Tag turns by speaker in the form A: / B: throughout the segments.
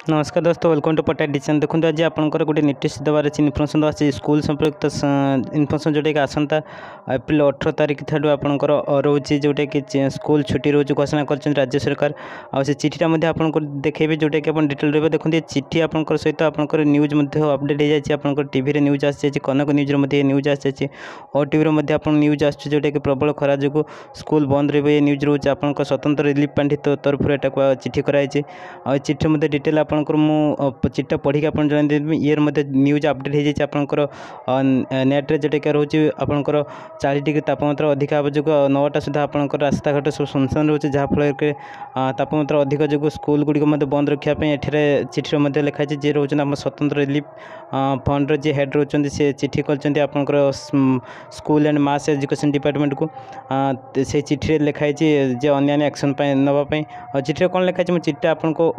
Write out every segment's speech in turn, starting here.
A: नमस्कार दोस्तों, welcome to पटा डिजाइन। देखो आज आपंकर गोटे नोटिस देवार अच्छी इनफर्मेशन अच्छी स्कूल संपर्कित इनफर्मेशन जोटा कि आसंता एप्रिल 18 तारीख ठार आपंकर रोचे जोटा कि स्कूल छुट्टी रोज घोषणा कर राज्य सरकार। आ से चिठीटा आपको देखेबे जोटा कि आप डिटेल रही। देखते चिठी आपंकर सहित आपंकर न्यूज अपडेट हो जाए। आप टीवी न्यूज आसी जाए, कनक न्यूज न्यूज आसी जाए, ओटीवी आप न्यूज आस जोटा कि प्रबल खरा जो स्कूल बंद रही न्यूज रोज आप स्वतंत्र रिलीफ पांठी तरफ यहाँ चिठी कराई। आ चिठी डिटेल आपंकर मु चिठा पढ़ी आप जनदेवी ये न्यूज अपडेट हो जाए। आपंकर नेट्रे जोटा रोचे आपंकर 40 डिग्री तापमात्रा अधिक हाँ जो 9टा सुधा आपंकर रास्ताघाट सब सुनसान रोचे, जहाँफल कि तापमात्रा अधिक जो स्कूल गुड़िक बंद रखापी एठे चिठी लिखाई जे रोच स्वतंत्र रिलीफ फंड जी हेड रोच से चिठी कर school and mass education department को से चिठी लिखाई जे अन्य एक्शन नापी। चिठी कौन लिखाई चिठी आपको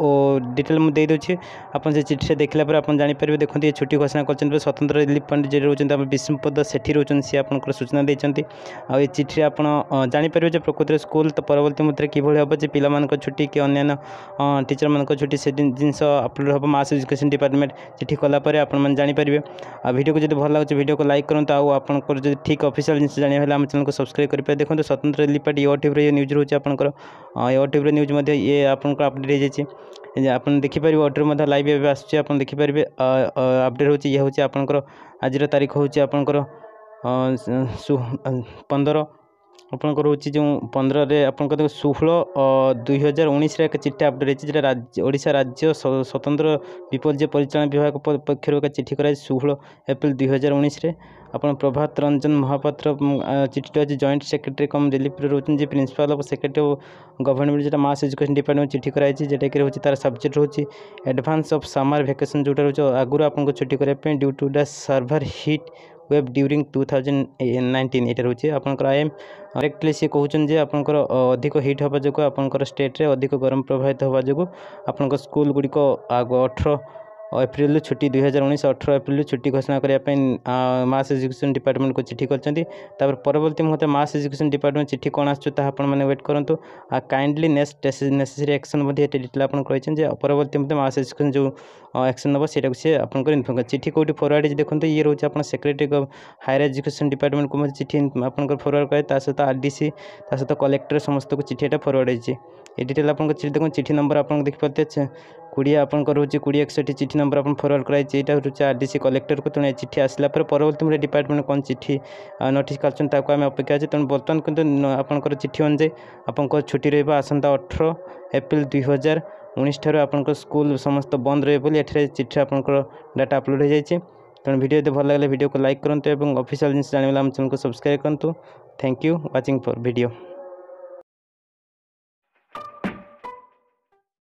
A: डिटेल मुझे देदे आप चिठी देखला आप जापर। देखते छुट्टी घोषणा कर स्वतंत्र रिलीफ फंड जे रोच विष्णुपद सेठी रोच सी आप सूचना देते। आ चिठी आप जापर जो प्रकृत में स्कूल तो परवर्ती मुद्रे किभली हम जे पिला छुट्टी कि अन्य टीचर मान छुट्टी से जिनस अपलोड हम मास एजुकेशन डिपार्टमेंट चिठी कलापर आप जापर। आ वीडियो को जो भल लगे वीडियो को लाइक करूँ। आपंकर जो ठीक ऑफिशियल जिन जाना आम चैनल को सब्सक्राइब करेंगे। देखो स्वतंत्र रिलीफ फंड ओटीवी न्यूज रोचे आपंकर ओटीवी न्यूज ये आपको अपडेट हो जाए। आप देखिपारे ओटीवी लाइव आसूँ आप देखिपारे अपडेट हो ये हूँ आपंकर आज तारीख हूँ आपंकर 15 आपंकर हूँ जो 15 आपंकर 16/2019 एक चिठी अपडेट है। ओडिशा राज्य स्वतंत्र विपर्य परिचालन विभाग पक्षर एक चिठी कराई 16 एप्रिल 2019 आप प्रभात रंजन महापात्र चिठी अच्छी जॉइंट सेक्रेटरी कम रिलीफ रोचे जी प्रिंसिपल ऑफ सेक्रेटरी गवर्नमेंट जो मास एजुकेशन डिपार्टमेंट चिठी कराई जेटा कि रोचे तार सब्जेक्ट रोचे एडवांस ऑफ समर वैकेशन जोटा रोचे आगुरी आपको छुट्टी करने due to the severe heat wave during 2019 ये रोचे आपंकर आई एम डायरेक्टली सी कहते आपंकर अधिक हिट हवा जो आपंकर स्टेट्रे अधिक गरम प्रभावित हवा जो आपंकर स्कूल गुड़िक 18 एप्रिल छुट्टी 2019 18 एप्रिल छुट्टी घोषणा करने मास एजुकेशन डिपार्टमेंट को चिठी कर परवर्ती मुहूर्त मास एजुकेशन डिपार्टमेंट चिठी कौन आसने वेट करूँ। काइंडली नेसेसरी एक्शन डिटेल आप परवर्ती मुहूर्त मास एजुकेशन जो एक्शन नब से आपको इनफर्म कर चिठी कौटी फरवर्ड देखते ये रोचे आप सेक्रेटरी हायर एजुकेशन डिपार्टमेंट को चिठी आप फरवर्ड करे सहित आरडीसी सहित कलेक्टर समस्त को चिठी फरवर्ड होती ये डिटेल आपको चिठी देखो चिठी नंबर आप देखिपारे 20 आपंकर रोचे 2061 चिठी नंबर आप फरवर्ड कराई यहाँ रोचे आरडीसी कलेक्टर को। तेणु चिठी आसला परवर्ती मुझे डिपार्टमेंट कौन चिठी नोटिस कर अपेक्षा अच्छे। तेणु बर्तमान कितु आपंकर चिठी अनुसार आपंकर छुट्टी रहा आसंता 18 एप्रिल 2019 ठार आपंकर स्कूल समस्त बंद रही एठे चिठी आपंकर डाटा अपलोड हो जाए। तेणु वीडियो यदि भल लगे वीडियो को लाइक करूँ और ऑफिशियल जिन जाना आम चैनल को सब्सक्राइब करूँ। Thank you watching for video.